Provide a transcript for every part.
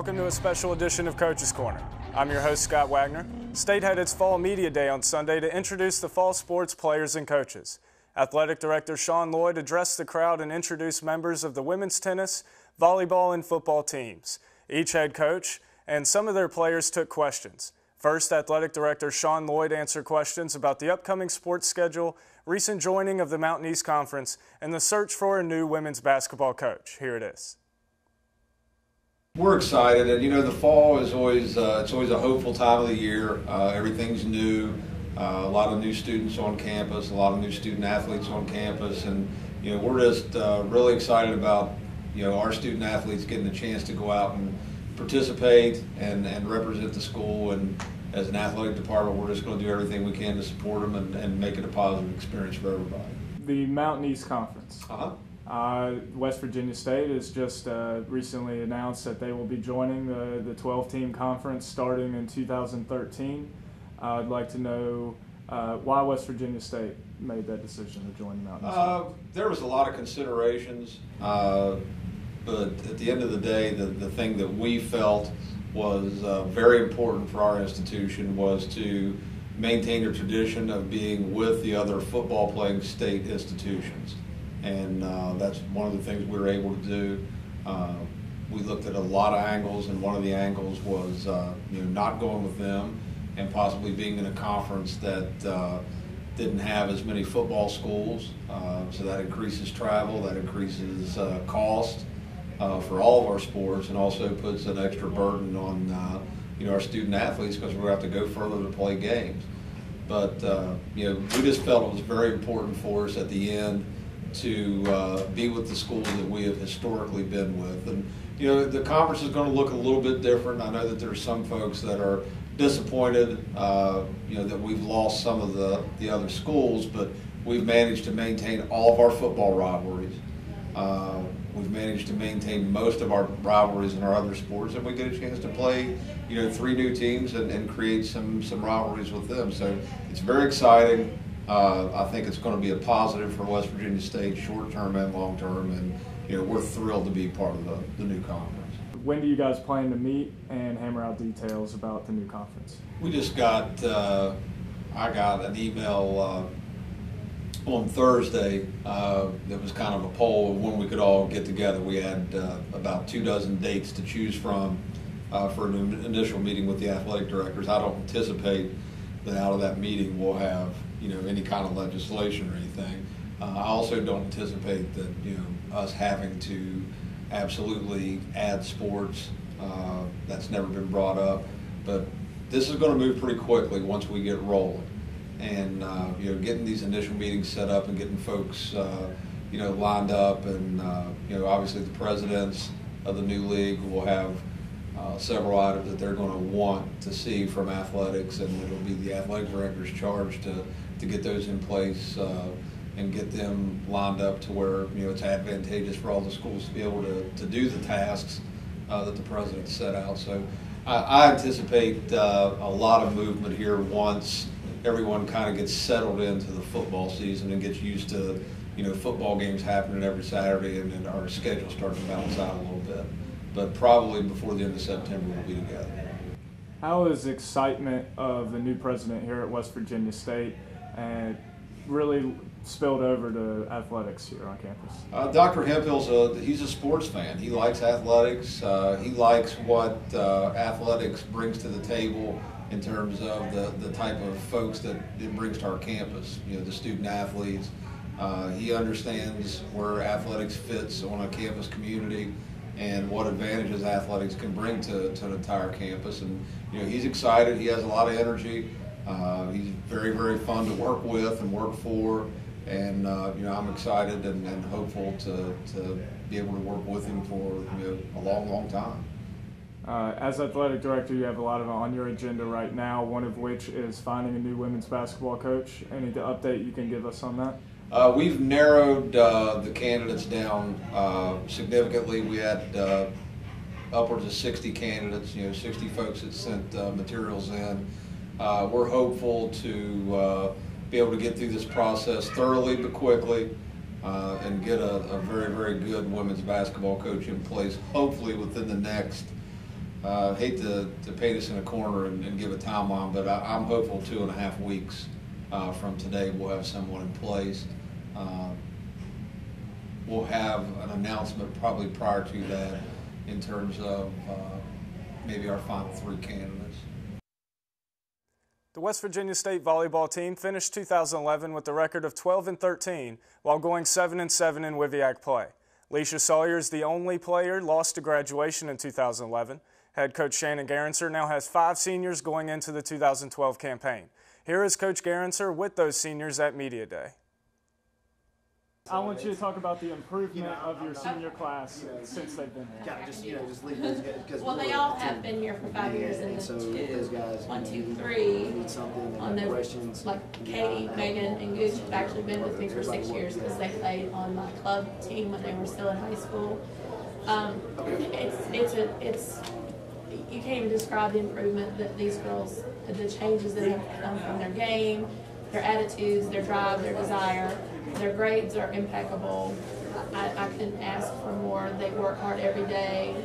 welcome to a special edition of Coach's Corner. I'm your host, Scott Wagner. State had its Fall Media Day on Sunday to introduce the fall sports players and coaches. Athletic Director Sean Lloyd addressed the crowd and introduced members of the women's tennis, volleyball, and football teams. Each head coach and some of their players took questions. First, Athletic Director Sean Lloyd answered questions about the upcoming sports schedule, recent joining of the Mountain East Conference, and the search for a new women's basketball coach. Here it is. We're excited, and the fall is always it's always a hopeful time of the year. Everything's new, a lot of new students on campus, a lot of new student athletes on campus, and we're just really excited about our student athletes getting a chance to go out and participate and represent the school. And as an athletic department, we're just going to do everything we can to support them and make it a positive experience for everybody. The Mountain East Conference. West Virginia State has just recently announced that they will be joining the 12-team conference starting in 2013. I'd like to know why West Virginia State made that decision to join the Mountain East. There was a lot of considerations, but at the end of the day, the thing that we felt was very important for our institution was to maintain a tradition of being with the other football-playing state institutions. And that's one of the things we were able to do. We looked at a lot of angles, and one of the angles was not going with them and possibly being in a conference that didn't have as many football schools. So that increases travel, that increases cost for all of our sports, and also puts an extra burden on our student athletes because we're going to have to go further to play games. But we just felt it was very important for us at the end to be with the schools that we have historically been with. And the conference is going to look a little bit different. I know that there's some folks that are disappointed that we've lost some of the other schools, but we've managed to maintain all of our football rivalries. We've managed to maintain most of our rivalries in our other sports, and we get a chance to play 3 new teams and create some rivalries with them. So it's very exciting. I think it's going to be a positive for West Virginia State, short-term and long-term, and we're thrilled to be part of the new conference. When do you guys plan to meet and hammer out details about the new conference? We just got, I got an email on Thursday that was kind of a poll of when we could all get together. We had about 24 dates to choose from for an initial meeting with the athletic directors. I don't anticipate that out of that meeting we'll have any kind of legislation or anything. I also don't anticipate that us having to absolutely add sports. That's never been brought up, but this is going to move pretty quickly once we get rolling. And getting these initial meetings set up and getting folks lined up, and obviously the presidents of the new league will have several items that they're going to want to see from athletics, and it'll be the athletic director's charge to get those in place and get them lined up to where it's advantageous for all the schools to be able to do the tasks that the president set out. So I anticipate a lot of movement here once everyone kind of gets settled into the football season and gets used to football games happening every Saturday, and then our schedule starts to balance out a little bit. But probably before the end of September we'll be together. How is excitement of the new president here at West Virginia State and really spilled over to athletics here on campus? Dr. Hemphill's he's a sports fan. He likes athletics. He likes what athletics brings to the table in terms of the type of folks that it brings to our campus, the student athletes. He understands where athletics fits on a campus community and what advantages athletics can bring to an entire campus. And he's excited. He has a lot of energy. He's very, very fun to work with and work for. And I'm excited and hopeful to be able to work with him for a long, long time. As athletic director, you have a lot on your agenda right now, one of which is finding a new women's basketball coach. Any update you can give us on that? We've narrowed the candidates down significantly. We had upwards of 60 candidates, 60 folks that sent materials in. We're hopeful to be able to get through this process thoroughly but quickly and get a very, very good women's basketball coach in place, hopefully within the next Hate to paint us in a corner and give a timeline, but I'm hopeful 2.5 weeks from today we'll have someone in place. We'll have an announcement probably prior to that in terms of maybe our final 3 candidates. The West Virginia State volleyball team finished 2011 with a record of 12-13 while going 7-7 in WVIAC play. Leisha Sawyer is the only player lost to graduation in 2011. Head coach Shannon Garancer now has 5 seniors going into the 2012 campaign. Here is Coach Garancer with those seniors at Media Day. I want you to talk about the improvement of your senior class since they've been here. Just leave those guys. Well, they all have been here for 5 years, and so the those guys, 1, 2, 3 need something on the questions. like Katie, Megan, and Gooch have actually been with me for 6 years because they played on my club team when they were still in high school. It's you can't even describe the improvement that these girls, the changes that have come from their game, their attitudes, their drive, their desire. Their grades are impeccable. I couldn't ask for more. They work hard every day.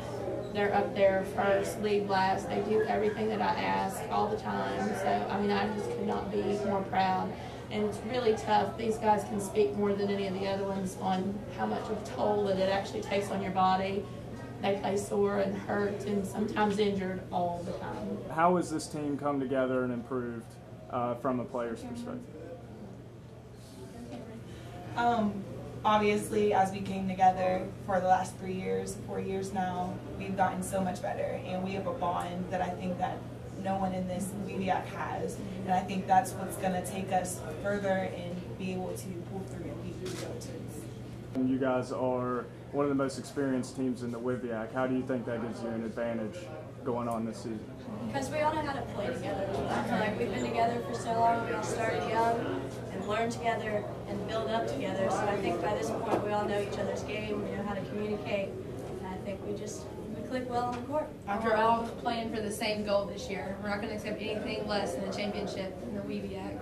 They're up there first, lead last. They do everything that I ask all the time. So, I mean, I just could not be more proud. And it's really tough. These guys can speak more than any of the other ones on how much of a toll that it actually takes on your body. They play sore and hurt and sometimes injured all the time. How has this team come together and improved from a player's perspective? Obviously, as we came together for the last 4 years now, we've gotten so much better, and we have a bond that I think that no one in this WVIAC has, and I think that's what's going to take us further and be able to pull through and beat these coaches. You guys are one of the most experienced teams in the WVIAC. How do you think that gives you an advantage going on this season? Because we all know how to play together. I feel like we've been together for so long, we all started young and learned together and build up together. So I think by this point we all know each other's game, we know how to communicate, and I think we click well on the court. We're all playing for the same goal this year. We're not going to accept anything less than a championship in the WVIAC.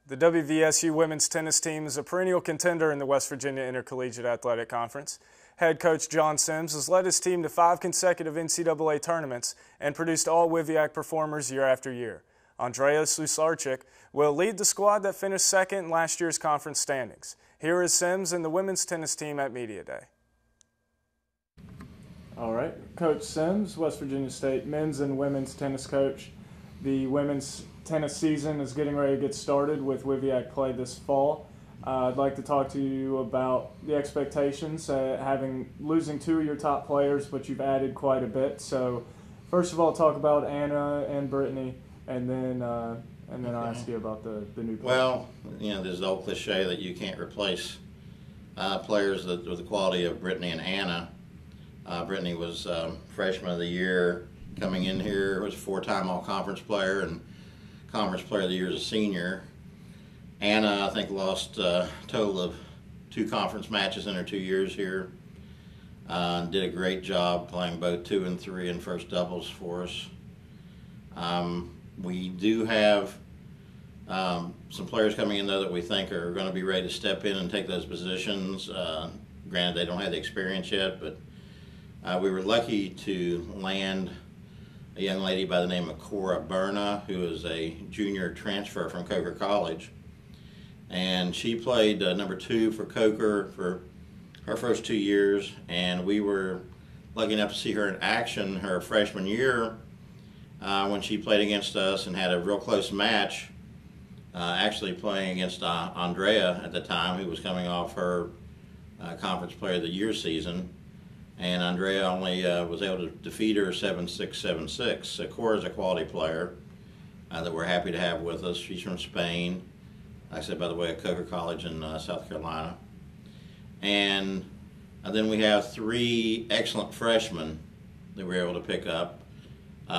The WVSU women's tennis team is a perennial contender in the West Virginia Intercollegiate Athletic Conference. Head coach John Sims has led his team to 5 consecutive NCAA tournaments and produced all WVIAC performers year after year. Andrea Susarchik will lead the squad that finished second in last year's conference standings. Here is Sims and the women's tennis team at Media Day. All right, Coach Sims, West Virginia State men's and women's tennis coach. The women's tennis season is getting ready to get started with WVIAC play this fall. I'd like to talk to you about the expectations, losing 2 of your top players, but you've added quite a bit. So, first of all, talk about Anna and Brittany, and then I'll ask you about the new players. Well, there's the old cliche that you can't replace players with the quality of Brittany and Anna. Brittany was freshman of the year coming in here, was a 4-time all-conference player and conference player of the year as a senior. Anna, I think, lost a total of 2 conference matches in her 2 years here. Did a great job playing both 2 and 3 in first doubles for us. We do have some players coming in, though, that we think are going to be ready to step in and take those positions. Granted, they don't have the experience yet, but we were lucky to land a young lady by the name of Cora Berna, who is a junior transfer from Coker College. And she played number 2 for Coker for her first 2 years, and we were lucky enough to see her in action her freshman year when she played against us and had a real close match, actually playing against Andrea at the time, who was coming off her Conference Player of the Year season. And Andrea only was able to defeat her 7-6, 7-6. So Cora's a quality player that we're happy to have with us. She's from Spain. Like I said, by the way, at Coker College in South Carolina. And then we have 3 excellent freshmen that we were able to pick up.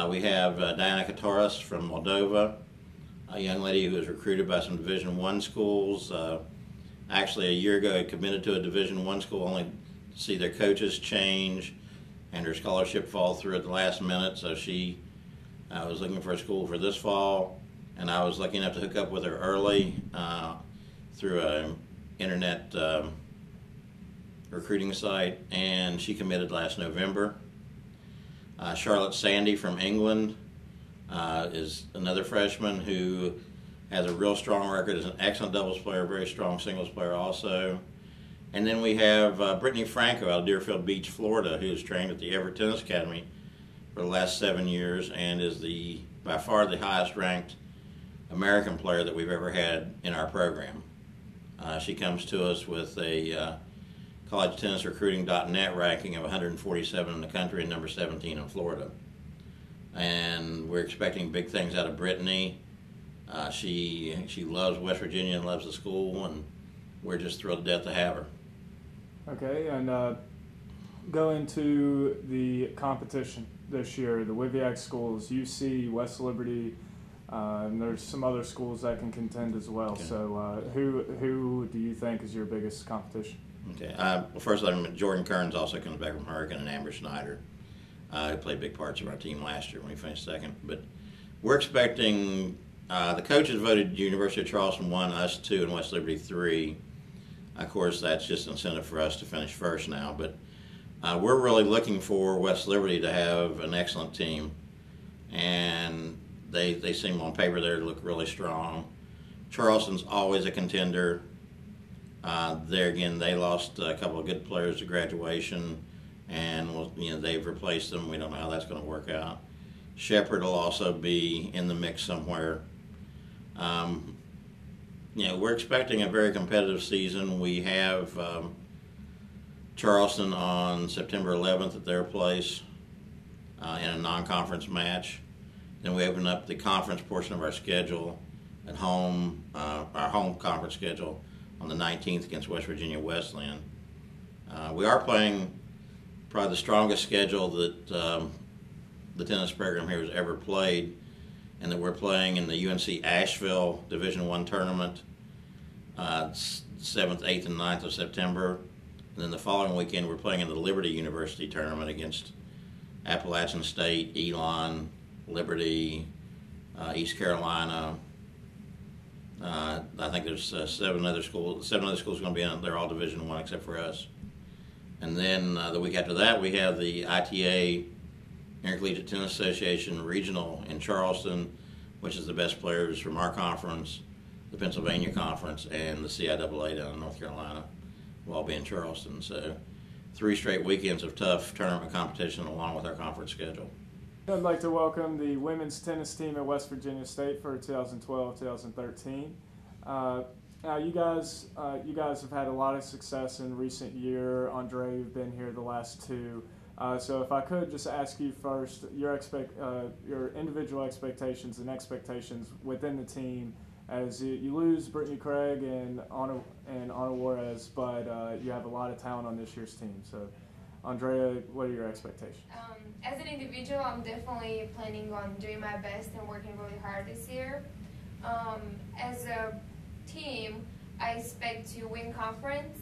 We have Diana Kataras from Moldova, a young lady who was recruited by some Division I schools. Actually, a year ago, committed to a Division I school, only to see their coaches change and her scholarship fall through at the last minute. So she was looking for a school for this fall, and I was lucky enough to hook up with her early through an internet recruiting site, and she committed last November. Charlotte Sandy from England is another freshman who has a real strong record, is an excellent doubles player, very strong singles player also. And then we have Brittany Franco out of Deerfield Beach, Florida, who has trained at the Everett Tennis Academy for the last 7 years and is by far the highest ranked American player that we've ever had in our program. She comes to us with a collegetennisrecruiting.net ranking of 147 in the country and number 17 in Florida. And we're expecting big things out of Brittany. She loves West Virginia and loves the school, and we're just thrilled to death to have her. Okay, and going to the competition this year, the WVSU schools, UC, West Liberty, and there's some other schools that can contend as well. Okay. So who do you think is your biggest competition? Okay. Well, first, Jordan Kearns also comes back from Hurricane, and Amber Snyder, who played big parts of our team last year when we finished second. But we're expecting the coaches voted University of Charleston 1, us 2, and West Liberty 3. Of course, that's just an incentive for us to finish first now. But we're really looking for West Liberty to have an excellent team, and they seem on paper there to look really strong. Charleston's always a contender. There again, they lost a couple of good players to graduation, and they've replaced them. We don't know how that's going to work out. Shepherd will also be in the mix somewhere. We're expecting a very competitive season. We have Charleston on September 11th at their place in a non-conference match. Then we open up the conference portion of our schedule at home, our home conference schedule, on the 19th against West Virginia Wesleyan. We are playing probably the strongest schedule that the tennis program here has ever played, and that we're playing in the UNC Asheville Division I tournament 7th, 8th, and 9th of September. And then the following weekend we're playing in the Liberty University tournament against Appalachian State, Elon, Liberty, East Carolina. I think there's seven other schools going to be in. They're all Division I except for us. And then the week after that, we have the ITA, Intercollegiate Tennis Association Regional in Charleston, which is the best players from our conference, the Pennsylvania Conference, and the CIAA down in North Carolina will all be in Charleston. So 3 straight weekends of tough tournament competition along with our conference schedule. I'd like to welcome the women's tennis team at West Virginia State for 2012-2013. Now, you guys have had a lot of success in recent year. Andre, you've been here the last 2. So if I could just ask you first, your individual expectations and expectations within the team as you lose Brittany Craig and Anna Juarez, but you have a lot of talent on this year's team. So, Andrea, what are your expectations? As an individual, I'm definitely planning on doing my best and working really hard this year. As a team, I expect to win conference.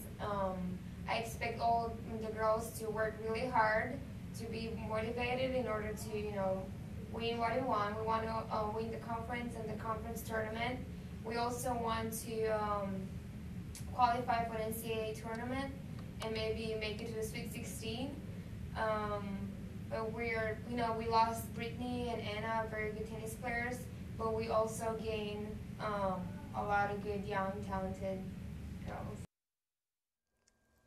I expect all the girls to work really hard, to be motivated in order to, win what we want. We want to win the conference and the conference tournament. We also want to qualify for an NCAA tournament and maybe make it to the Sweet 16. But we lost Brittany and Anna, very good tennis players, but we also gained a lot of good, young, talented girls.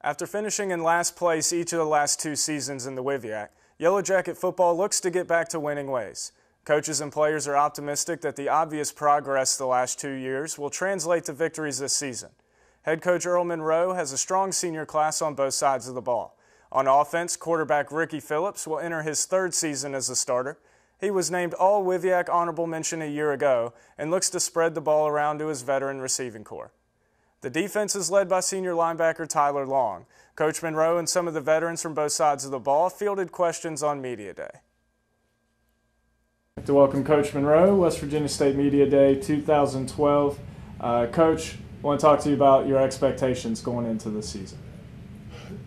After finishing in last place each of the last 2 seasons in the WVSU, Yellow Jacket football looks to get back to winning ways. Coaches and players are optimistic that the obvious progress the last 2 years will translate to victories this season. Head coach Earl Monroe has a strong senior class on both sides of the ball. On offense, quarterback Ricky Phillips will enter his 3rd season as a starter. He was named All-WVSU Honorable Mention a year ago and looks to spread the ball around to his veteran receiving corps. The defense is led by senior linebacker Tyler Long. Coach Monroe and some of the veterans from both sides of the ball fielded questions on Media Day. I'd like to welcome Coach Monroe, West Virginia State Media Day 2012. Coach, I want to talk to you about your expectations going into the season.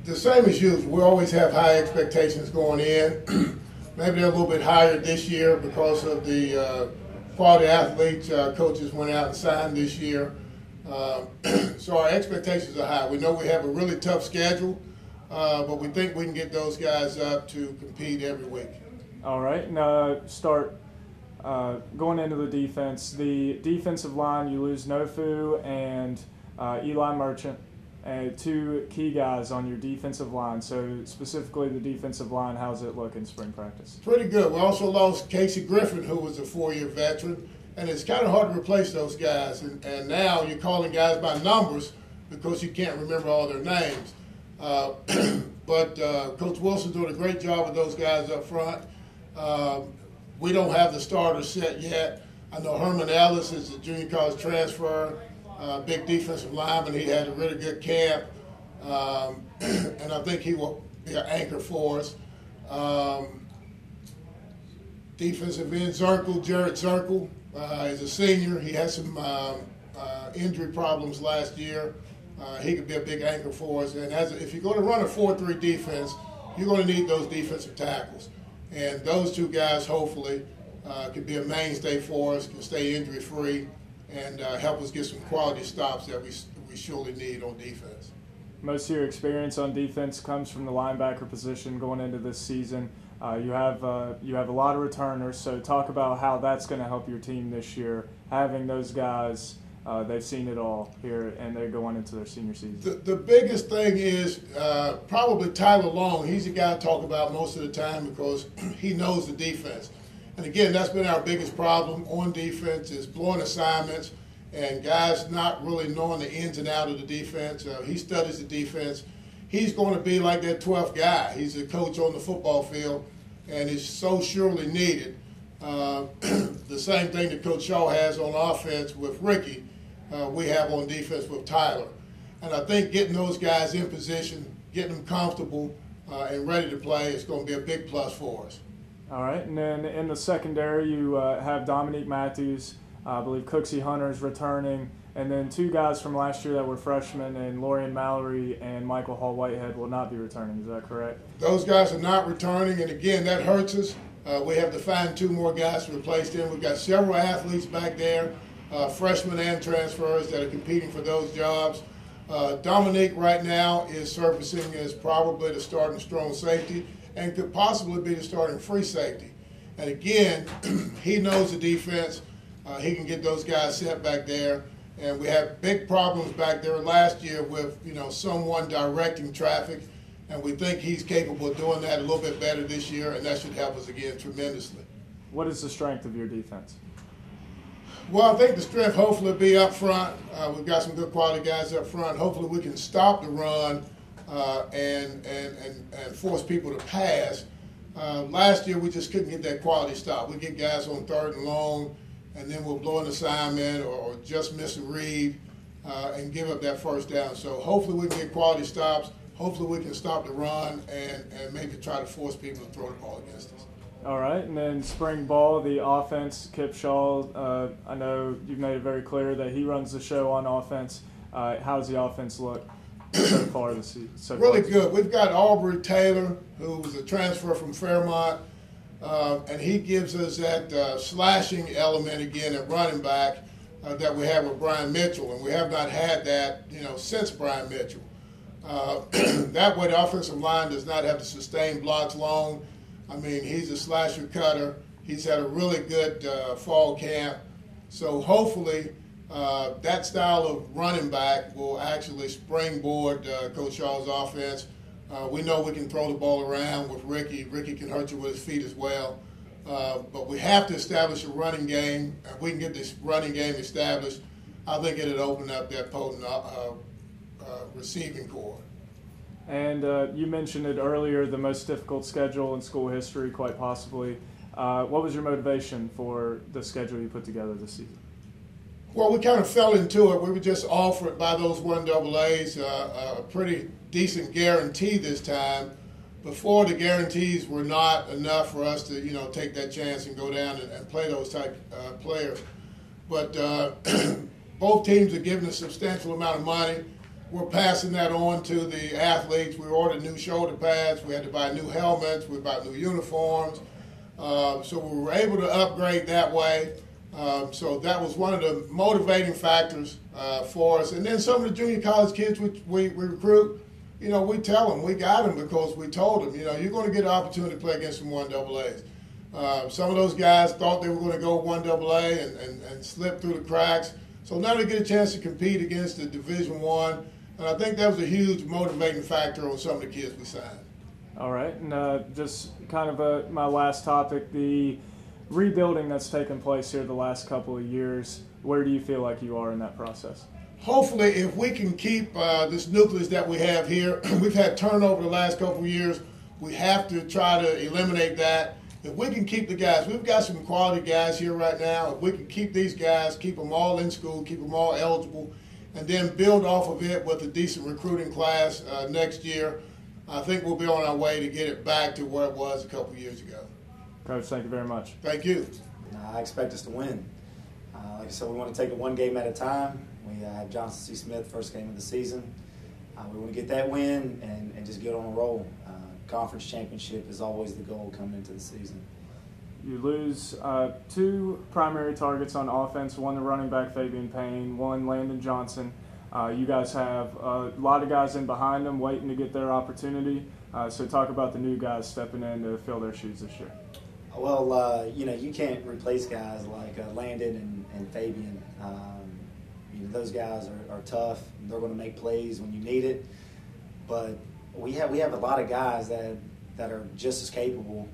The same as usual. We always have high expectations going in. Maybe they're a little bit higher this year because of the quality athletes coaches went out and signed this year. So our expectations are high. We know we have a really tough schedule, but we think we can get those guys up to compete every week. All right, now start going into the defense. The defensive line, you lose Nofu and Eli Merchant, two key guys on your defensive line. So specifically the defensive line, how's it look in spring practice? Pretty good. We also lost Casey Griffin, who was a 4-year veteran, and it's kind of hard to replace those guys. And now you're calling guys by numbers because you can't remember all their names. But Coach Wilson's doing a great job with those guys up front. We don't have the starters set yet. I know Herman Ellis is a junior college transfer, big defensive lineman. He had a really good camp, and I think he will be an anchor for us. Defensive end Jared Zirkle is a senior. He had some injury problems last year. He could be a big anchor for us. And if you're going to run a 4-3 defense, you're going to need those defensive tackles. And those two guys, hopefully, can be a mainstay for us, can stay injury-free, and help us get some quality stops that we surely need on defense. Most of your experience on defense comes from the linebacker position going into this season. You have a lot of returners, so talk about how that's going to help your team this year, having those guys. They've seen it all here, and they're going into their senior season. The biggest thing is probably Tyler Long. He's the guy I talk about most of the time because he knows the defense. And again, that's been our biggest problem on defense is blowing assignments and guys not really knowing the ins and outs of the defense. He studies the defense. He's going to be like that 12th guy. He's a coach on the football field, and he's so surely needed. The same thing that Coach Shaw has on offense with Ricky, we have on defense with Tyler. And I think getting those guys in position, getting them comfortable and ready to play is going to be a big plus for us. All right, and then in the secondary, you have Dominique Matthews, I believe Cooksey Hunter's returning, and then two guys from last year that were freshmen, and Lorian Mallory and Michael Hall Whitehead will not be returning. Is that correct? Those guys are not returning, and again, that hurts us. We have to find two more guys to replace them. We've got several athletes back there, freshmen and transfers that are competing for those jobs. Dominique right now is surfacing as probably the starting strong safety and could possibly be the starting free safety. And again, he knows the defense. He can get those guys set back there. And we had big problems back there last year with, someone directing traffic. And we think he's capable of doing that a little bit better this year, and that should help us again tremendously. What is the strength of your defense? Well, I think the strength hopefully will be up front. We've got some good quality guys up front. Hopefully we can stop the run and force people to pass. Last year we just couldn't get that quality stop. We get guys on 3rd and long, and then we'll blow an assignment or just miss a read and give up that first down. So hopefully we can get quality stops. Hopefully we can stop the run and maybe try to force people to throw the ball against us. All right, and then spring ball, the offense, Kip Shaw, I know you've made it very clear that he runs the show on offense. How's the offense look so far this season? Really good. We've got Aubrey Taylor, who was a transfer from Fairmont, and he gives us that slashing element again at running back that we have with Brian Mitchell, and we have not had that, since Brian Mitchell. That way the offensive line does not have to sustain blocks long. I mean, he's a slasher cutter. He's had a really good fall camp. So hopefully that style of running back will actually springboard Coach Shaw's offense. We know we can throw the ball around with Ricky. Ricky can hurt you with his feet as well. But we have to establish a running game. If we can get this running game established, I think it'll open up that potent receiving core. And you mentioned it earlier, the most difficult schedule in school history, quite possibly. What was your motivation for the schedule you put together this season? Well, we kind of fell into it. We were just offered by those 1AAs a pretty decent guarantee this time. Before, the guarantees were not enough for us to, take that chance and go down and play those type players. But both teams are giving a substantial amount of money. We're passing that on to the athletes. We ordered new shoulder pads. We had to buy new helmets. We bought new uniforms. So we were able to upgrade that way. So that was one of the motivating factors for us. And then some of the junior college kids we recruit, we tell them we got them because we told them, you're going to get an opportunity to play against some 1AAs. Some of those guys thought they were going to go 1AA and slip through the cracks. So now they get a chance to compete against the Division I, and I think that was a huge motivating factor on some of the kids we signed. All right, and just kind of my last topic, the rebuilding that's taken place here the last couple of years. Where do you feel like you are in that process? Hopefully, if we can keep this nucleus that we have here, we've had turnover the last couple of years. We have to try to eliminate that. If we can keep the guys, we've got some quality guys here right now. If we can keep these guys, keep them all in school, keep them all eligible, and then build off of it with a decent recruiting class next year, I think we'll be on our way to get it back to where it was a couple of years ago. Coach, thank you very much. Thank you. I expect us to win. Like I said, we want to take it one game at a time. We have Johnson C. Smith, first game of the season. We want to get that win and just get on a roll. Conference championship is always the goal coming into the season. You lose two primary targets on offense, one the running back Fabian Payne, one Landon Johnson. You guys have a lot of guys in behind them waiting to get their opportunity. So talk about the new guys stepping in to fill their shoes this year. Well, you can't replace guys like Landon and Fabian. Those guys are tough. They're going to make plays when you need it. But we have a lot of guys that are just as capable.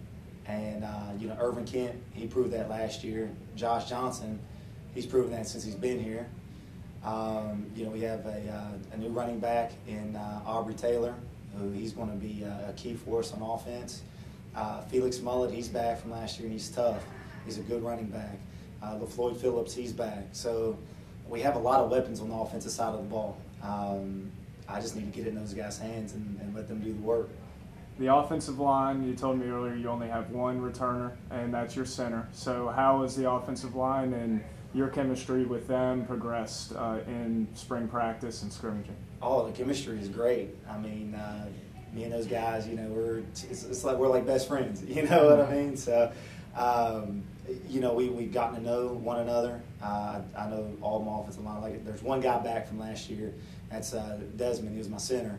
And, Irvin Kent, he proved that last year. Josh Johnson, he's proven that since he's been here. We have a new running back in Aubrey Taylor, who he's going to be a key for us on offense. Felix Mullet, he's back from last year, and he's tough. He's a good running back. LaFloyd Phillips, he's back. So we have a lot of weapons on the offensive side of the ball. I just need to get it in those guys' hands and let them do the work. The offensive line, you told me earlier you only have one returner, and that's your center. So how has the offensive line and your chemistry with them progressed in spring practice and scrimmaging? Oh, the chemistry is great. I mean, me and those guys, it's like we're like best friends. You know what I mean? So, we've gotten to know one another. I know all my offensive line. There's one guy back from last year. That's Desmond. He was my center.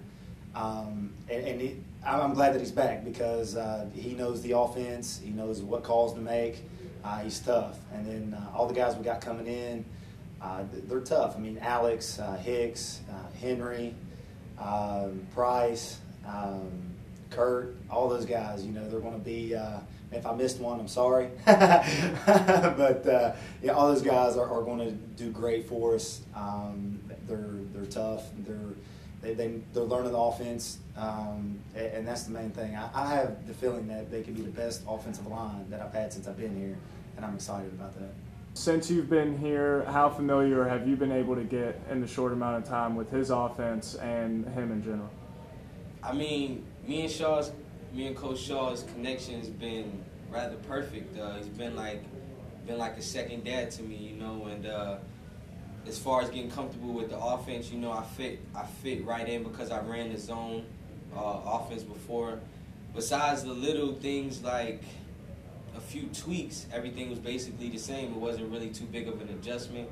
I'm glad that he's back because he knows the offense. He knows what calls to make. He's tough. And then all the guys we got coming in, they're tough. I mean, Alex, Hicks, Henry, Price, Kurt, all those guys, they're going to be if I missed one, I'm sorry. But, all those guys are going to do great for us. They're tough. They're learning the offense, and that's the main thing. I have the feeling that they could be the best offensive line that I've had since I've been here, and I'm excited about that. Since you've been here, how familiar have you been able to get in the short amount of time with his offense and him in general? I mean, me and Coach Shaw's connection has been rather perfect. He's been like a second dad to me, and as far as getting comfortable with the offense, I fit right in because I ran the zone offense before. Besides the little things like a few tweaks, everything was basically the same. It wasn't really too big of an adjustment,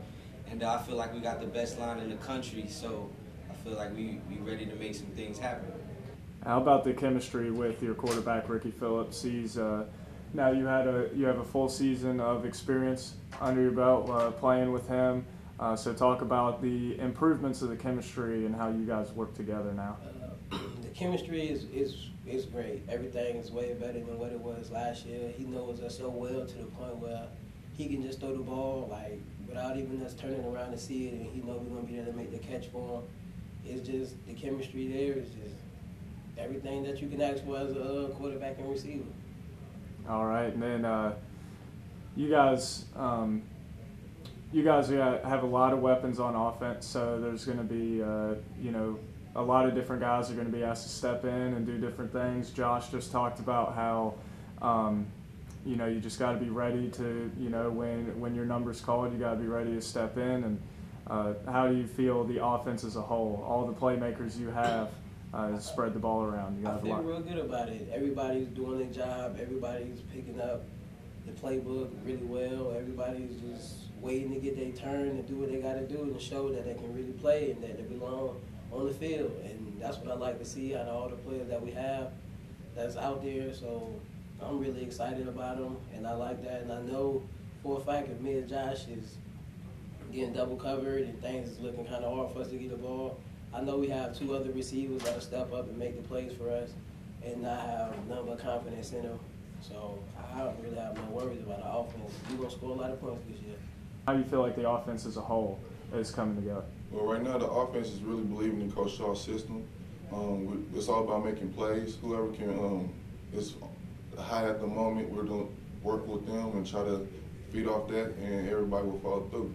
and I feel like we got the best line in the country, so I feel like we ready to make some things happen. How about the chemistry with your quarterback, Ricky Phillips? He's now you have a full season of experience under your belt playing with him. So talk about the improvements of the chemistry and how you guys work together now. The chemistry is great. Everything is way better than what it was last year. He knows us so well to the point where he can just throw the ball without even us turning around to see it, and he knows we're going to be there to make the catch for him. It's just the chemistry there is just everything that you can ask for as a quarterback and receiver. All right, and then you guys have a lot of weapons on offense, so there's going to be a lot of different guys are going to be asked to step in and do different things. Josh just talked about how you just got to be ready to when your number's called, you got to be ready to step in. And how do you feel the offense as a whole, all the playmakers you have? Spread the ball around. I feel real good about it. Everybody's doing their job. Everybody's picking up the playbook really well. Everybody's just waiting to get their turn and do what they got to do and show that they can really play and that they belong on the field. And that's what I like to see out of all the players that we have that's out there. So I'm really excited about him, and I like that. And I know for a fact if me and Josh is getting double covered and things is looking kind of hard for us to get the ball, I know we have 2 other receivers that'll step up and make the plays for us, and I have none but confidence in them. So I don't really have no worries about our offense. We're going to score a lot of points this year. How do you feel like the offense as a whole is coming together? Well, right now the offense is really believing in Coach Shaw's system. It's all about making plays. Whoever can is high at the moment, we're going to work with them and try to feed off that, and everybody will follow through.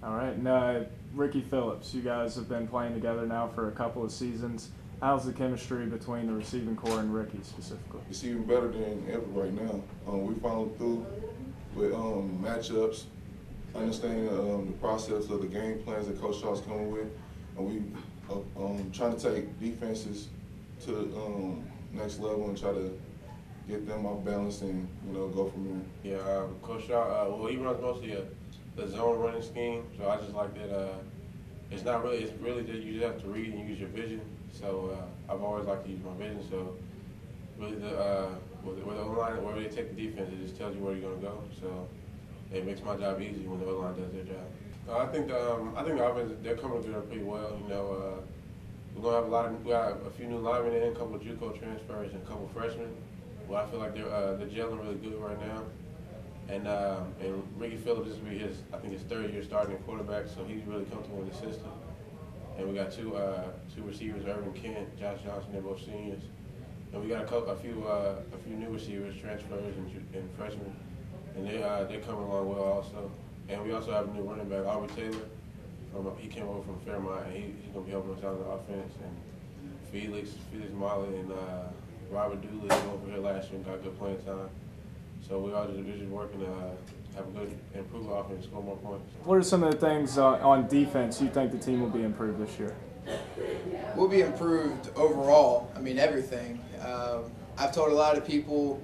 All right. And Ricky Phillips, you guys have been playing together now for a couple of seasons. How's the chemistry between the receiving core and Ricky specifically? It's even better than ever right now. We followed through with matchups, understanding the process of the game plans that Coach Shaw's coming with, and we trying to take defenses to the next level and try to get them off balance and go from there. Yeah, Coach Shaw, well, he runs mostly the zone running scheme, so I just like that. It's really that you just have to read and use your vision. So I've always liked to use my vision. So really, with the O-line, wherever they take the defense, it just tells you where you're going to go. So it makes my job easy when the O-line does their job. I think the offense, they're coming together pretty well. We're gonna have we got a few new linemen in, a couple of JUCO transfers, and a couple of freshmen. Well, I feel like they're gelling really good right now. And Ricky Phillips, this will be his 3rd year starting at quarterback, so he's really comfortable in the system. And we got two receivers, Irvin Kent, Josh Johnson, they're both seniors. And we got a few new receivers, transfers and freshmen, and they're coming along well also. And we also have a new running back, Aubrey Taylor. He came over from Fairmont, and he's going to be helping us out on the offense. And Felix Molly and Robert Dooley came over here last year and got good playing time. So we all just working to have a good, improved offense, score more points. What are some of the things on defense you think the team will be improved this year? We'll be improved overall. I mean, everything. I've told a lot of people,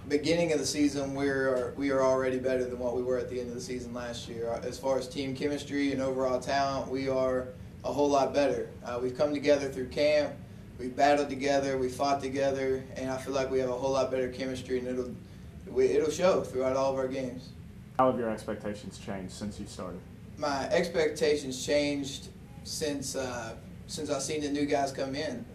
beginning of the season, we are already better than what we were at the end of the season last year. As far as team chemistry and overall talent, we are a whole lot better. We've come together through camp. We've battled together. We fought together, and I feel like we have a whole lot better chemistry, and it'll show throughout all of our games. How have your expectations changed since you started? My expectations changed since I've seen the new guys come in.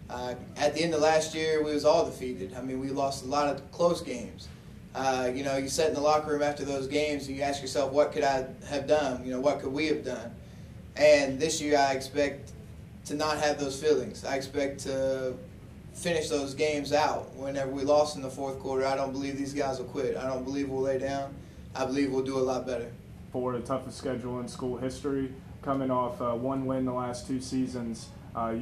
At the end of last year, we was all defeated. I mean, we lost a lot of close games. You sit in the locker room after those games and you ask yourself, what could I have done? What could we have done? And this year, I expect to not have those feelings. I expect to finish those games out. Whenever we lost in the 4th quarter, I don't believe these guys will quit. I don't believe we'll lay down. I believe we'll do a lot better. For the toughest schedule in school history, coming off 1 win the last 2 seasons, do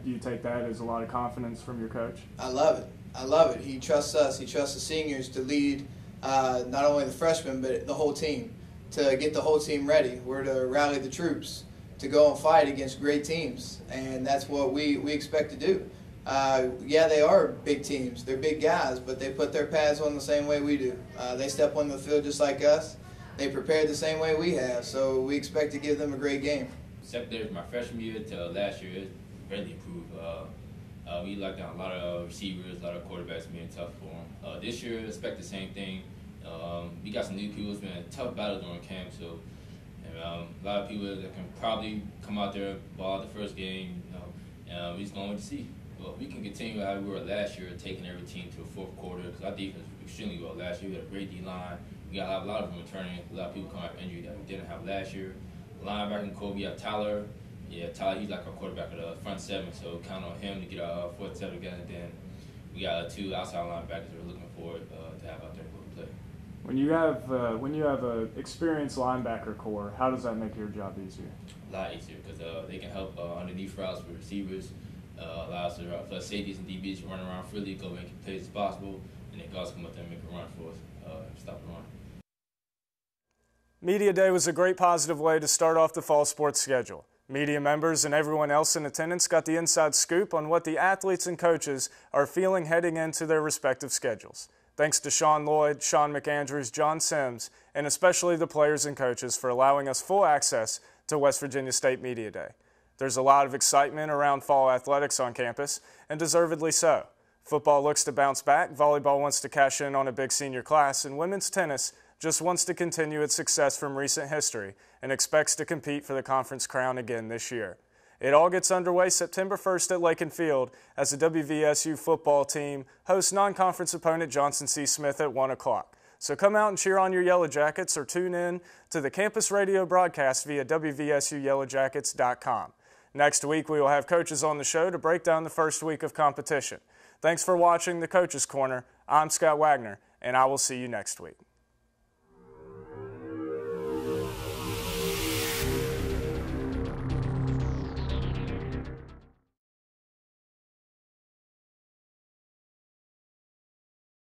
you take that as a lot of confidence from your coach? I love it. I love it. He trusts us. He trusts the seniors to lead not only the freshmen but the whole team, to get the whole team ready. We're to rally the troops to go and fight against great teams, and that's what we expect to do. Yeah, they are big teams. They're big guys, but they put their pads on the same way we do. They step on the field just like us. They prepared the same way we have, so we expect to give them a great game. Except there's my freshman year to last year, it really improved. We locked down a lot of receivers, a lot of quarterbacks being tough for them. This year, expect the same thing. We got some new people. It's been a tough battle during camp, so a lot of people that can probably come out there, ball out the first game. We're just going to see. Well, we can continue how we were last year, taking every team to a 4th quarter, because our defense was extremely well last year. We had a great D-line. We got a lot of them returning. A lot of people come out with injury that we didn't have last year. Linebacker core, we have Tyler. Yeah, Tyler, he's like our quarterback of the front 7, so count on him to get our 4th set together. Then we got 2 outside linebackers we're looking forward to have out there to play. When you have a experienced linebacker core, how does that make your job easier? A lot easier, because they can help underneath routes for receivers. Allows for safeties and DBs to run around freely, go make plays as possible, and they can also come up there and make a run for us, stop the run. Media Day was a great positive way to start off the fall sports schedule. Media members and everyone else in attendance got the inside scoop on what the athletes and coaches are feeling heading into their respective schedules. Thanks to Sean Lloyd, Sean McAndrews, John Sims, and especially the players and coaches for allowing us full access to West Virginia State Media Day. There's a lot of excitement around fall athletics on campus, and deservedly so. Football looks to bounce back, volleyball wants to cash in on a big senior class, and women's tennis just wants to continue its success from recent history and expects to compete for the conference crown again this year. It all gets underway September 1st at Lake and Field as the WVSU football team hosts non-conference opponent Johnson C. Smith at 1 o'clock. So come out and cheer on your Yellow Jackets or tune in to the campus radio broadcast via WVSUYellowJackets.com. Next week, we will have coaches on the show to break down the first week of competition. Thanks for watching the Coaches Corner. I'm Scott Wagner, and I will see you next week.